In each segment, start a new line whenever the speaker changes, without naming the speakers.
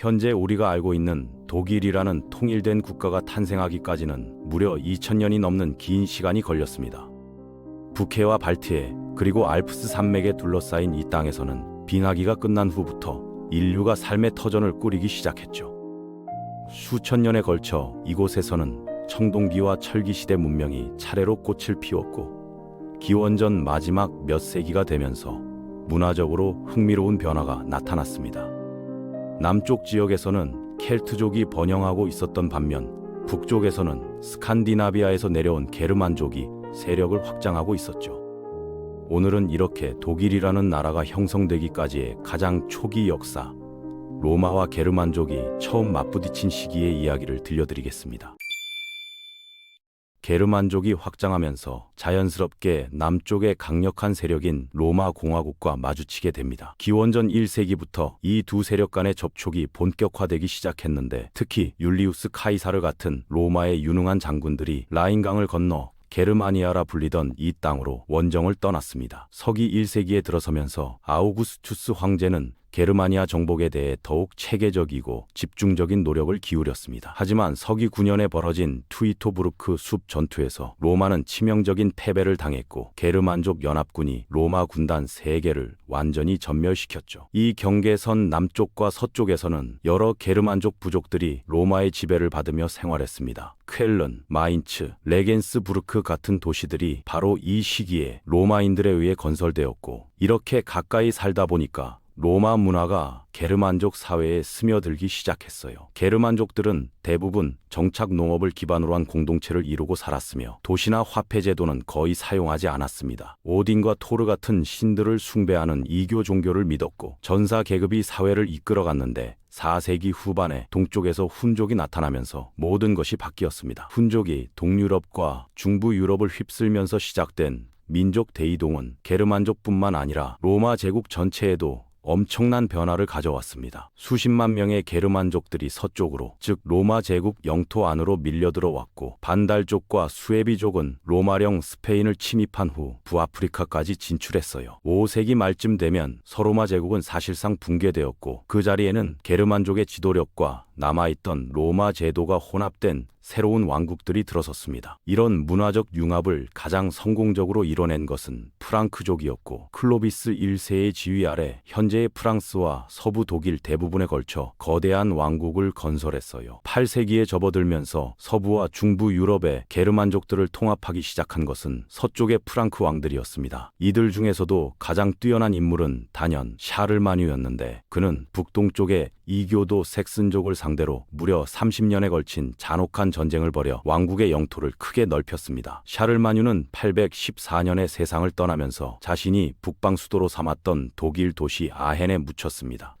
현재 우리가 알고 있는 독일이라는 통일된 국가가 탄생하기까지는 무려 2000년이 넘는 긴 시간이 걸렸습니다. 북해와 발트해 그리고 알프스 산맥에 둘러싸인 이 땅에서는 빙하기가 끝난 후부터 인류가 삶의 터전을 꾸리기 시작했죠. 수천 년에 걸쳐 이곳에서는 청동기와 철기시대 문명이 차례로 꽃을 피웠고 기원전 마지막 몇 세기가 되면서 문화적으로 흥미로운 변화가 나타났습니다. 남쪽 지역에서는 켈트족이 번영하고 있었던 반면 북쪽에서는 스칸디나비아에서 내려온 게르만족이 세력을 확장하고 있었죠. 오늘은 이렇게 독일이라는 나라가 형성되기까지의 가장 초기 역사, 로마와 게르만족이 처음 맞부딪힌 시기의 이야기를 들려드리겠습니다. 게르만족이 확장하면서 자연스럽게 남쪽의 강력한 세력인 로마 공화국과 마주치게 됩니다. 기원전 1세기부터 이 두 세력 간의 접촉이 본격화되기 시작했는데 특히 율리우스 카이사르 같은 로마의 유능한 장군들이 라인강을 건너 게르마니아라 불리던 이 땅으로 원정을 떠났습니다. 서기 1세기에 들어서면서 아우구스투스 황제는 게르마니아 정복에 대해 더욱 체계적이고 집중적인 노력을 기울였습니다. 하지만 서기 9년에 벌어진 투이토부르크 숲 전투에서 로마는 치명적인 패배를 당했고 게르만족 연합군이 로마 군단 3개를 완전히 전멸시켰죠. 이 경계선 남쪽과 서쪽에서는 여러 게르만족 부족들이 로마의 지배를 받으며 생활했습니다. 쾰른, 마인츠, 레겐스부르크 같은 도시들이 바로 이 시기에 로마인들에 의해 건설되었고 이렇게 가까이 살다 보니까 로마 문화가 게르만족 사회에 스며들기 시작했어요. 게르만족들은 대부분 정착 농업을 기반으로 한 공동체를 이루고 살았으며 도시나 화폐 제도는 거의 사용하지 않았습니다. 오딘과 토르 같은 신들을 숭배하는 이교 종교를 믿었고 전사 계급이 사회를 이끌어갔는데 4세기 후반에 동쪽에서 훈족이 나타나면서 모든 것이 바뀌었습니다. 훈족이 동유럽과 중부 유럽을 휩쓸면서 시작된 민족 대이동은 게르만족뿐만 아니라 로마 제국 전체에도 엄청난 변화를 가져왔습니다. 수십만 명의 게르만족들이 서쪽으로, 즉 로마 제국 영토 안으로 밀려들어왔고 반달족과 수에비족은 로마령 스페인을 침입한 후 부아프리카까지 진출했어요. 5세기 말쯤 되면 서로마 제국은 사실상 붕괴되었고 그 자리에는 게르만족의 지도력과 남아있던 로마 제도가 혼합된 새로운 왕국들이 들어섰습니다. 이런 문화적 융합을 가장 성공적으로 이뤄낸 것은 프랑크족이었고 클로비스 1세의 지휘 아래 현재의 프랑스와 서부 독일 대부분에 걸쳐 거대한 왕국을 건설했어요. 8세기에 접어들면서 서부와 중부 유럽의 게르만족들을 통합하기 시작한 것은 서쪽의 프랑크 왕들이었습니다. 이들 중에서도 가장 뛰어난 인물은 단연 샤를마뉴였는데 그는 북동쪽의 이교도 섹슨족을 상대로 무려 30년에 걸친 잔혹한 전쟁을 벌여 왕국의 영토를 크게 넓혔습니다. 샤를마뉴는 814년에 세상을 떠나면서 자신이 북방 수도로 삼았던 독일 도시 아헨에 묻혔습니다.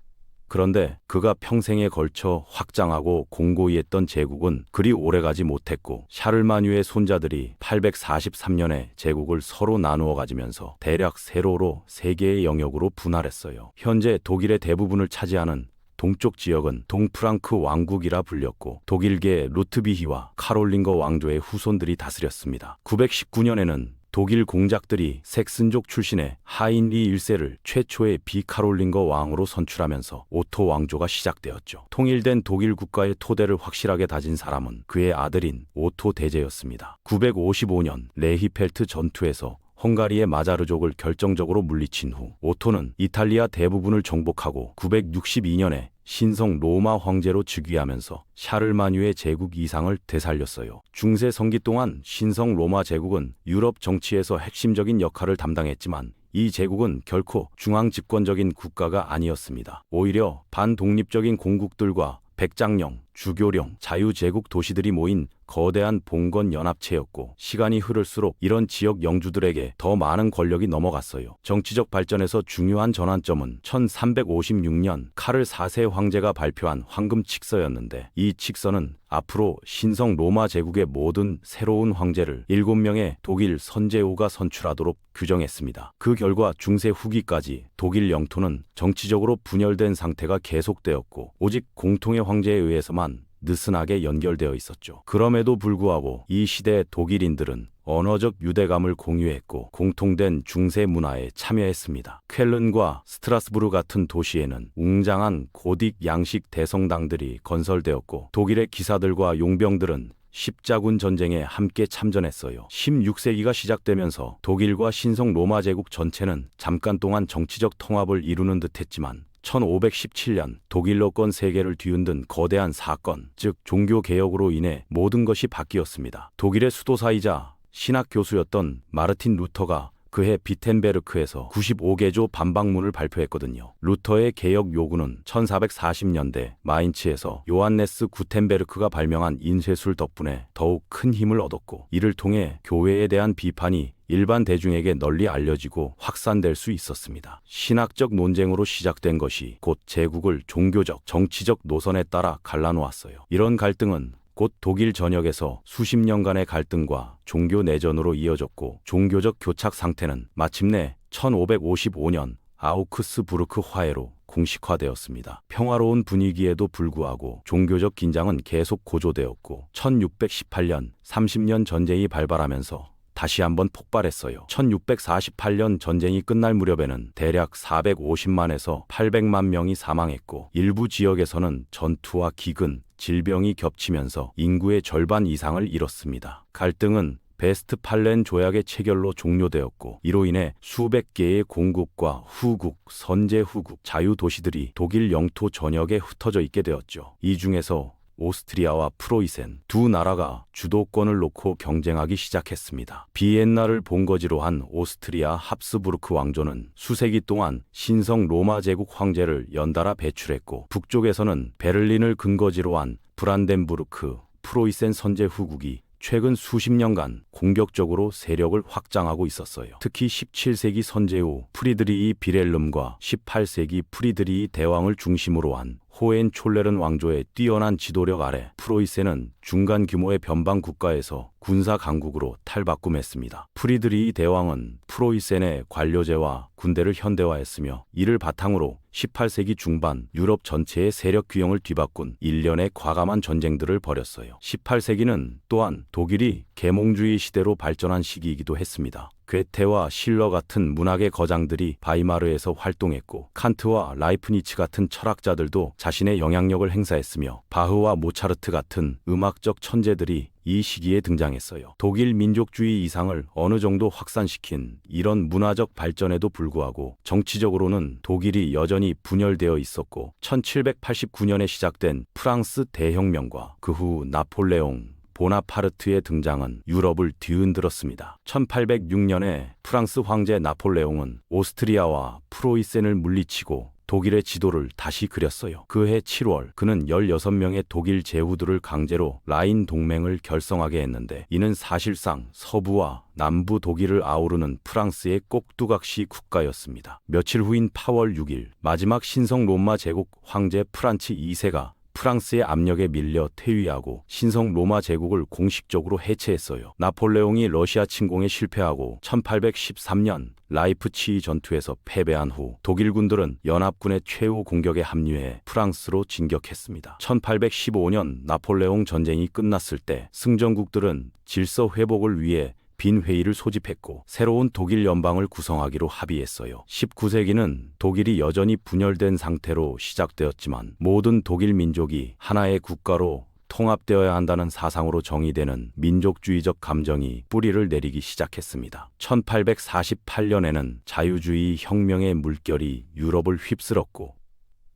그런데 그가 평생에 걸쳐 확장하고 공고히 했던 제국은 그리 오래가지 못했고 샤를마뉴의 손자들이 843년에 제국을 서로 나누어 가지면서 대략 세로로 3개의 영역으로 분할했어요. 현재 독일의 대부분을 차지하는 동쪽 지역은 동프랑크 왕국이라 불렸고 독일계 루트비히와 카롤링거 왕조의 후손들이 다스렸습니다. 919년에는 독일 공작들이 섹슨족 출신의 하인리 1세를 최초의 비카롤링거 왕으로 선출하면서 오토 왕조가 시작되었죠. 통일된 독일 국가의 토대를 확실하게 다진 사람은 그의 아들인 오토 대제였습니다. 955년 레히펠트 전투에서 헝가리의 마자르족을 결정적으로 물리친 후 오토는 이탈리아 대부분을 정복하고 962년에 신성 로마 황제로 즉위하면서 샤를마뉴의 제국 이상을 되살렸어요. 중세 성기 동안 신성 로마 제국은 유럽 정치에서 핵심적인 역할을 담당했지만 이 제국은 결코 중앙 집권적인 국가가 아니었습니다. 오히려 반독립적인 공국들과 백장령, 주교령, 자유제국 도시들이 모인 거대한 봉건 연합체였고 시간이 흐를수록 이런 지역 영주들에게 더 많은 권력이 넘어갔어요. 정치적 발전에서 중요한 전환점은 1356년 카를 4세 황제가 발표한 황금 칙서였는데 이 칙서는 앞으로 신성 로마 제국의 모든 새로운 황제를 7명의 독일 선제후가 선출하도록 규정했습니다. 그 결과 중세 후기까지 독일 영토는 정치적으로 분열된 상태가 계속되었고 오직 공통의 황제에 의해서만 느슨하게 연결되어 있었죠. 그럼에도 불구하고 이 시대 독일인들은 언어적 유대감을 공유했고 공통된 중세 문화에 참여했습니다. 쾰른과 스트라스부르 같은 도시에는 웅장한 고딕 양식 대성당들이 건설되었고 독일의 기사들과 용병들은 십자군 전쟁에 함께 참전했어요. 16세기가 시작되면서 독일과 신성 로마 제국 전체는 잠깐 동안 정치적 통합을 이루는 듯했지만 1517년 독일로권 세계를 뒤흔든 거대한 사건, 즉 종교개혁으로 인해 모든 것이 바뀌었습니다. 독일의 수도사이자 신학 교수였던 마르틴 루터가 그해 비텐베르크에서 95개조 반박문을 발표했거든요. 루터의 개혁 요구는 1440년대 마인츠에서 요한네스 구텐베르크가 발명한 인쇄술 덕분에 더욱 큰 힘을 얻었고, 이를 통해 교회에 대한 비판이 일반 대중에게 널리 알려지고 확산될 수 있었습니다. 신학적 논쟁으로 시작된 것이 곧 제국을 종교적, 정치적 노선에 따라 갈라놓았어요. 이런 갈등은 곧 독일 전역에서 수십 년간의 갈등과 종교 내전으로 이어졌고, 종교적 교착 상태는 마침내 1555년 아우크스부르크 화해로 공식화되었습니다. 평화로운 분위기에도 불구하고 종교적 긴장은 계속 고조되었고 1618년 30년 전쟁이 발발하면서 다시 한번 폭발했어요. 1648년 전쟁이 끝날 무렵에는 대략 450만에서 800만 명이 사망했고, 일부 지역에서는 전투와 기근, 질병이 겹치면서 인구의 절반 이상을 잃었습니다. 갈등은 베스트팔렌 조약의 체결로 종료되었고, 이로 인해 수백 개의 공국과 후국, 선제후국, 자유도시들이 독일 영토 전역에 흩어져 있게 되었죠. 이 중에서 오스트리아와 프로이센 두 나라가 주도권을 놓고 경쟁하기 시작했습니다. 비엔나를 본거지로 한 오스트리아 합스부르크 왕조는 수세기 동안 신성 로마 제국 황제를 연달아 배출했고, 북쪽에서는 베를린을 근거지로 한 브란덴부르크, 프로이센 선제후국이 최근 수십 년간 공격적으로 세력을 확장하고 있었어요. 특히 17세기 선제후 프리드리히 비렐름과 18세기 프리드리히 대왕을 중심으로 한 호헨촐레른 왕조의 뛰어난 지도력 아래 프로이센은 중간 규모의 변방 국가에서 군사 강국으로 탈바꿈했습니다. 프리드리히 대왕은 프로이센의 관료제와 군대를 현대화했으며, 이를 바탕으로 18세기 중반 유럽 전체의 세력 균형을 뒤바꾼 일련의 과감한 전쟁들을 벌였어요. 18세기는 또한 독일이 계몽주의 시대로 발전한 시기이기도 했습니다. 괴테와 실러 같은 문학의 거장들이 바이마르에서 활동했고, 칸트와 라이프니츠 같은 철학자들도 자신의 영향력을 행사했으며, 바흐와 모차르트 같은 음악적 천재들이 이 시기에 등장했어요. 독일 민족주의 이상을 어느 정도 확산시킨 이런 문화적 발전에도 불구하고 정치적으로는 독일이 여전히 분열되어 있었고, 1789년에 시작된 프랑스 대혁명과 그 후 나폴레옹 보나파르트의 등장은 유럽을 뒤흔들었습니다. 1806년에 프랑스 황제 나폴레옹은 오스트리아와 프로이센을 물리치고 독일의 지도를 다시 그렸어요. 그해 7월 그는 16명의 독일 제후들을 강제로 라인 동맹을 결성하게 했는데, 이는 사실상 서부와 남부 독일을 아우르는 프랑스의 꼭두각시 국가였습니다. 며칠 후인 8월 6일 마지막 신성 로마 제국 황제 프란츠 2세가 프랑스의 압력에 밀려 퇴위하고 신성 로마 제국을 공식적으로 해체했어요. 나폴레옹이 러시아 침공에 실패하고 1813년 라이프치히 전투에서 패배한 후 독일 군들은 연합군의 최후 공격에 합류해 프랑스로 진격했습니다. 1815년 나폴레옹 전쟁이 끝났을 때 승전국들은 질서 회복을 위해 빈 회의를 소집했고 새로운 독일 연방을 구성하기로 합의했어요. 19세기는 독일이 여전히 분열된 상태로 시작되었지만 모든 독일 민족이 하나의 국가로 통합되어야 한다는 사상으로 정의되는 민족주의적 감정이 뿌리를 내리기 시작했습니다. 1848년에는 자유주의 혁명의 물결이 유럽을 휩쓸었고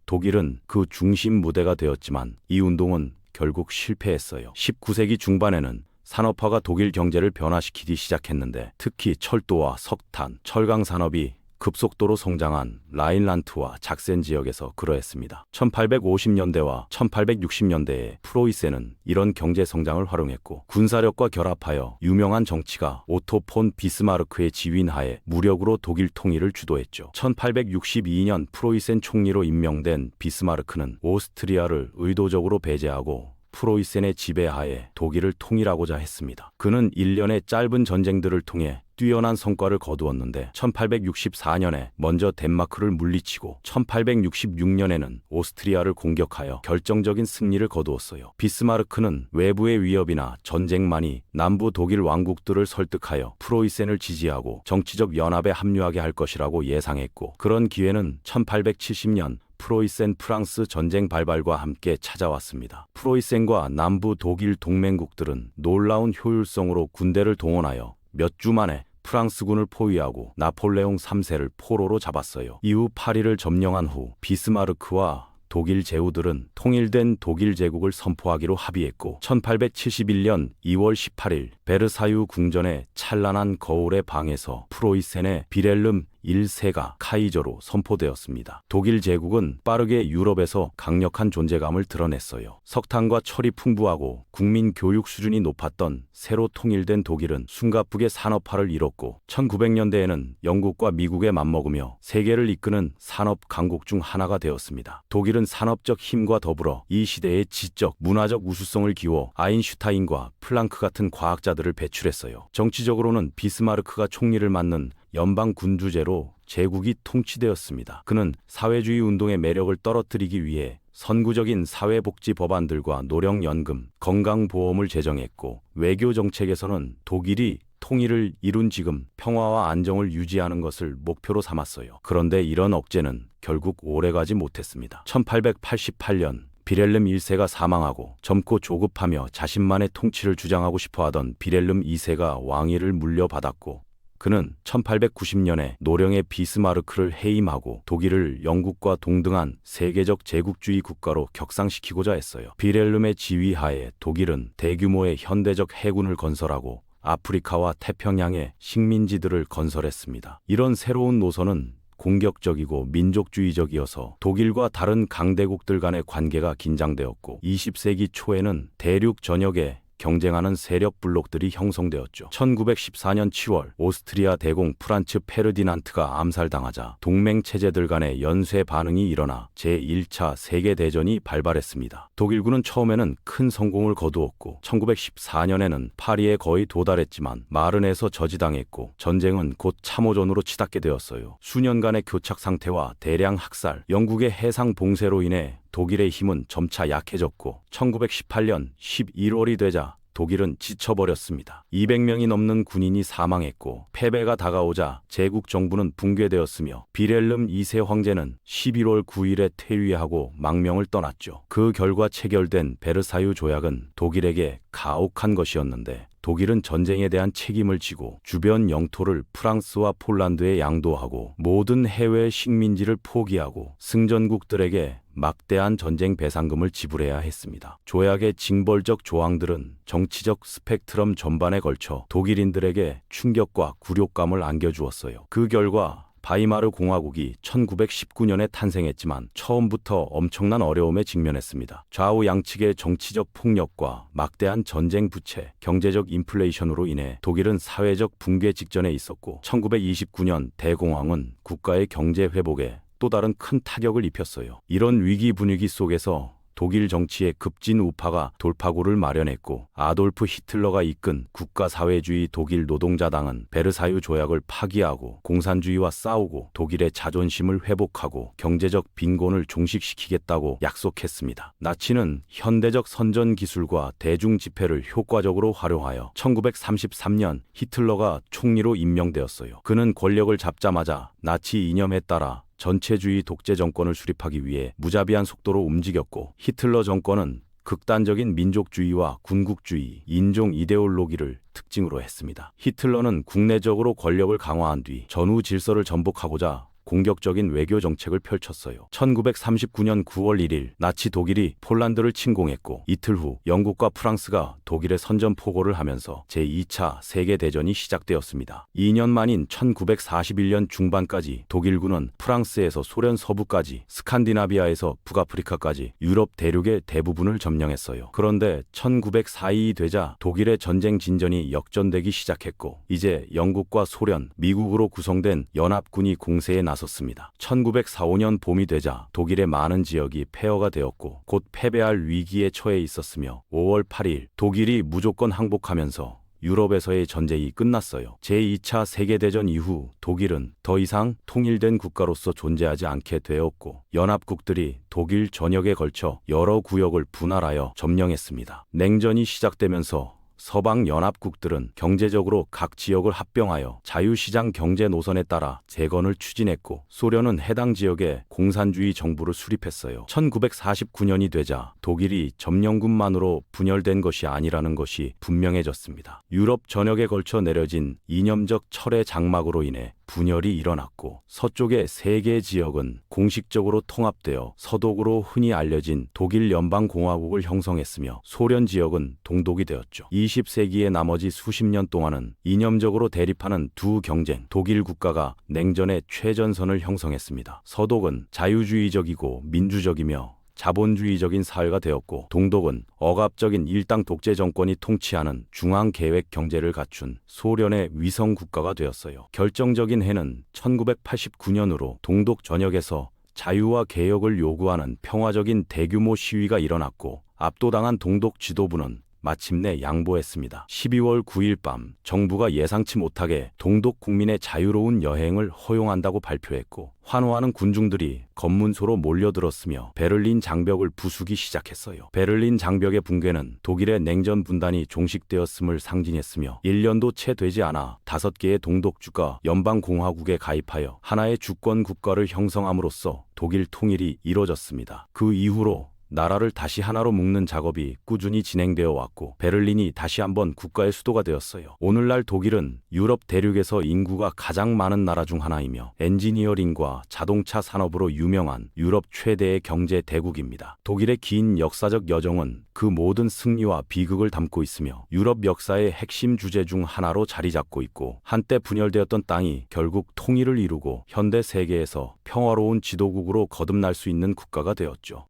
독일은 그 중심 무대가 되었지만 이 운동은 결국 실패했어요. 19세기 중반에는 산업화가 독일 경제를 변화시키기 시작했는데, 특히 철도와 석탄, 철강 산업이 급속도로 성장한 라인란트와 작센 지역에서 그러했습니다. 1850년대와 1860년대에 프로이센은 이런 경제 성장을 활용했고 군사력과 결합하여 유명한 정치가 오토 폰 비스마르크의 지휘하에 무력으로 독일 통일을 주도했죠. 1862년 프로이센 총리로 임명된 비스마르크는 오스트리아를 의도적으로 배제하고 프로이센의 지배하에 독일을 통일하고자 했습니다. 그는 일련의 짧은 전쟁들을 통해 뛰어난 성과를 거두었는데 1864년에 먼저 덴마크를 물리치고 1866년에는 오스트리아를 공격하여 결정적인 승리를 거두었어요. 비스마르크는 외부의 위협이나 전쟁만이 남부 독일 왕국들을 설득하여 프로이센을 지지하고 정치적 연합에 합류하게 할 것이라고 예상했고, 그런 기회는 1870년 프로이센 프랑스 전쟁 발발과 함께 찾아왔습니다. 프로이센과 남부 독일 동맹국들은 놀라운 효율성으로 군대를 동원하여 몇 주 만에 프랑스군을 포위하고 나폴레옹 3세를 포로로 잡았어요. 이후 파리를 점령한 후 비스마르크와 독일 제후들은 통일된 독일 제국을 선포하기로 합의했고, 1871년 2월 18일 베르사유 궁전의 찬란한 거울의 방에서 프로이센의 비렐름 1세가 카이저로 선포되었습니다. 독일 제국은 빠르게 유럽에서 강력한 존재감을 드러냈어요. 석탄과 철이 풍부하고 국민 교육 수준이 높았던 새로 통일된 독일은 숨가쁘게 산업화를 이뤘고, 1900년대에는 영국과 미국에 맞먹으며 세계를 이끄는 산업 강국 중 하나가 되었습니다. 독일은 산업적 힘과 더불어 이 시대의 지적, 문화적 우수성을 기워 아인슈타인과 플랑크 같은 과학자들을 배출했어요. 정치적으로는 비스마르크가 총리를 맡는 연방군주제로 제국이 통치되었습니다. 그는 사회주의 운동의 매력을 떨어뜨리기 위해 선구적인 사회복지 법안들과 노령연금, 건강보험을 제정했고, 외교 정책에서는 독일이 통일을 이룬 지금 평화와 안정을 유지하는 것을 목표로 삼았어요. 그런데 이런 억제는 결국 오래가지 못했습니다. 1888년 비렐름 1세가 사망하고 젊고 조급하며 자신만의 통치를 주장하고 싶어하던 비렐름 2세가 왕위를 물려받았고, 그는 1890년에 노령의 비스마르크를 해임하고 독일을 영국과 동등한 세계적 제국주의 국가로 격상시키고자 했어요. 비렐름의 지휘하에 독일은 대규모의 현대적 해군을 건설하고 아프리카와 태평양에 식민지들을 건설했습니다. 이런 새로운 노선은 공격적이고 민족주의적이어서 독일과 다른 강대국들 간의 관계가 긴장되었고, 20세기 초에는 대륙 전역에 경쟁하는 세력 블록들이 형성되었죠. 1914년 7월 오스트리아 대공 프란츠 페르디난트가 암살당하자 동맹 체제들 간의 연쇄 반응이 일어나 제1차 세계대전이 발발했습니다. 독일군은 처음에는 큰 성공을 거두었고 1914년에는 파리에 거의 도달했지만 마른에서 저지당했고, 전쟁은 곧 참호전으로 치닫게 되었어요. 수년간의 교착 상태와 대량 학살, 영국의 해상 봉쇄로 인해 독일의 힘은 점차 약해졌고 1918년 11월이 되자 독일은 지쳐버렸습니다. 200명이 넘는 군인이 사망했고, 패배가 다가오자 제국 정부는 붕괴되었으며 비렐름 2세 황제는 11월 9일에 퇴위하고 망명을 떠났죠. 그 결과 체결된 베르사유 조약은 독일에게 가혹한 것이었는데, 독일은 전쟁에 대한 책임을 지고 주변 영토를 프랑스와 폴란드에 양도하고 모든 해외 식민지를 포기하고 승전국들에게 막대한 전쟁 배상금을 지불해야 했습니다. 조약의 징벌적 조항들은 정치적 스펙트럼 전반에 걸쳐 독일인들에게 충격과 굴욕감을 안겨주었어요. 그 결과 바이마르 공화국이 1919년에 탄생했지만 처음부터 엄청난 어려움에 직면했습니다. 좌우 양측의 정치적 폭력과 막대한 전쟁 부채, 경제적 인플레이션으로 인해 독일은 사회적 붕괴 직전에 있었고, 1929년 대공황은 국가의 경제 회복에 또 다른 큰 타격을 입혔어요. 이런 위기 분위기 속에서 독일 정치의 급진 우파가 돌파구를 마련했고, 아돌프 히틀러가 이끈 국가사회주의 독일 노동자당은 베르사유 조약을 파기하고 공산주의와 싸우고 독일의 자존심을 회복하고 경제적 빈곤을 종식시키겠다고 약속했습니다. 나치는 현대적 선전 기술과 대중 집회를 효과적으로 활용하여 1933년 히틀러가 총리로 임명되었어요. 그는 권력을 잡자마자 나치 이념에 따라 전체주의 독재 정권을 수립하기 위해 무자비한 속도로 움직였고, 히틀러 정권은 극단적인 민족주의와 군국주의, 인종 이데올로기를 특징으로 했습니다. 히틀러는 국내적으로 권력을 강화한 뒤 전후 질서를 전복하고자 공격적인 외교 정책을 펼쳤어요. 1939년 9월 1일 나치 독일이 폴란드를 침공했고, 이틀 후 영국과 프랑스가 독일에 선전포고를 하면서 제2차 세계대전이 시작되었습니다. 2년 만인 1941년 중반까지 독일군은 프랑스에서 소련 서부까지, 스칸디나비아에서 북아프리카까지 유럽 대륙의 대부분을 점령했어요. 그런데 1904년이 되자 독일의 전쟁 진전이 역전되기 시작했고, 이제 영국과 소련, 미국으로 구성된 연합군이 공세에 나섰습니다. 1945년 봄이 되자 독일의 많은 지역이 폐허가 되었고 곧 패배할 위기에 처해 있었으며, 5월 8일 독일이 무조건 항복하면서 유럽에서의 전쟁이 끝났어요. 제2차 세계대전 이후 독일은 더 이상 통일된 국가로서 존재하지 않게 되었고 연합국들이 독일 전역에 걸쳐 여러 구역을 분할하여 점령했습니다. 냉전이 시작되면서 서방 연합국들은 경제적으로 각 지역을 합병하여 자유시장 경제 노선에 따라 재건을 추진했고 소련은 해당 지역에 공산주의 정부를 수립했어요. 1949년이 되자 독일이 점령군만으로 분열된 것이 아니라는 것이 분명해졌습니다. 유럽 전역에 걸쳐 내려진 이념적 철의 장막으로 인해 분열이 일어났고 서쪽의 세 개 지역은 공식적으로 통합되어 서독으로 흔히 알려진 독일 연방공화국을 형성했으며 소련 지역은 동독이 되었죠. 20세기의 나머지 수십 년 동안은 이념적으로 대립하는 두 경쟁 독일 국가가 냉전의 최전선을 형성했습니다. 서독은 자유주의적이고 민주적이며 자본주의적인 사회가 되었고 동독은 억압적인 일당 독재 정권이 통치하는 중앙계획 경제를 갖춘 소련의 위성 국가가 되었어요. 결정적인 해는 1989년으로 동독 전역에서 자유와 개혁을 요구하는 평화적인 대규모 시위가 일어났고 압도당한 동독 지도부는 마침내 양보했습니다. 12월 9일 밤 정부가 예상치 못하게 동독 국민의 자유로운 여행을 허용한다고 발표했고 환호하는 군중들이 검문소로 몰려들었으며 베를린 장벽을 부수기 시작했어요. 베를린 장벽의 붕괴는 독일의 냉전 분단이 종식되었음을 상징했으며 1년도 채 되지 않아 5개의 동독주가 연방공화국에 가입하여 하나의 주권 국가를 형성함으로써 독일 통일이 이뤄졌습니다. 그 이후로 나라를 다시 하나로 묶는 작업이 꾸준히 진행되어 왔고 베를린이 다시 한번 국가의 수도가 되었어요. 오늘날 독일은 유럽 대륙에서 인구가 가장 많은 나라 중 하나이며 엔지니어링과 자동차 산업으로 유명한 유럽 최대의 경제 대국입니다. 독일의 긴 역사적 여정은 그 모든 승리와 비극을 담고 있으며 유럽 역사의 핵심 주제 중 하나로 자리 잡고 있고 한때 분열되었던 땅이 결국 통일을 이루고 현대 세계에서 평화로운 지도국으로 거듭날 수 있는 국가가 되었죠.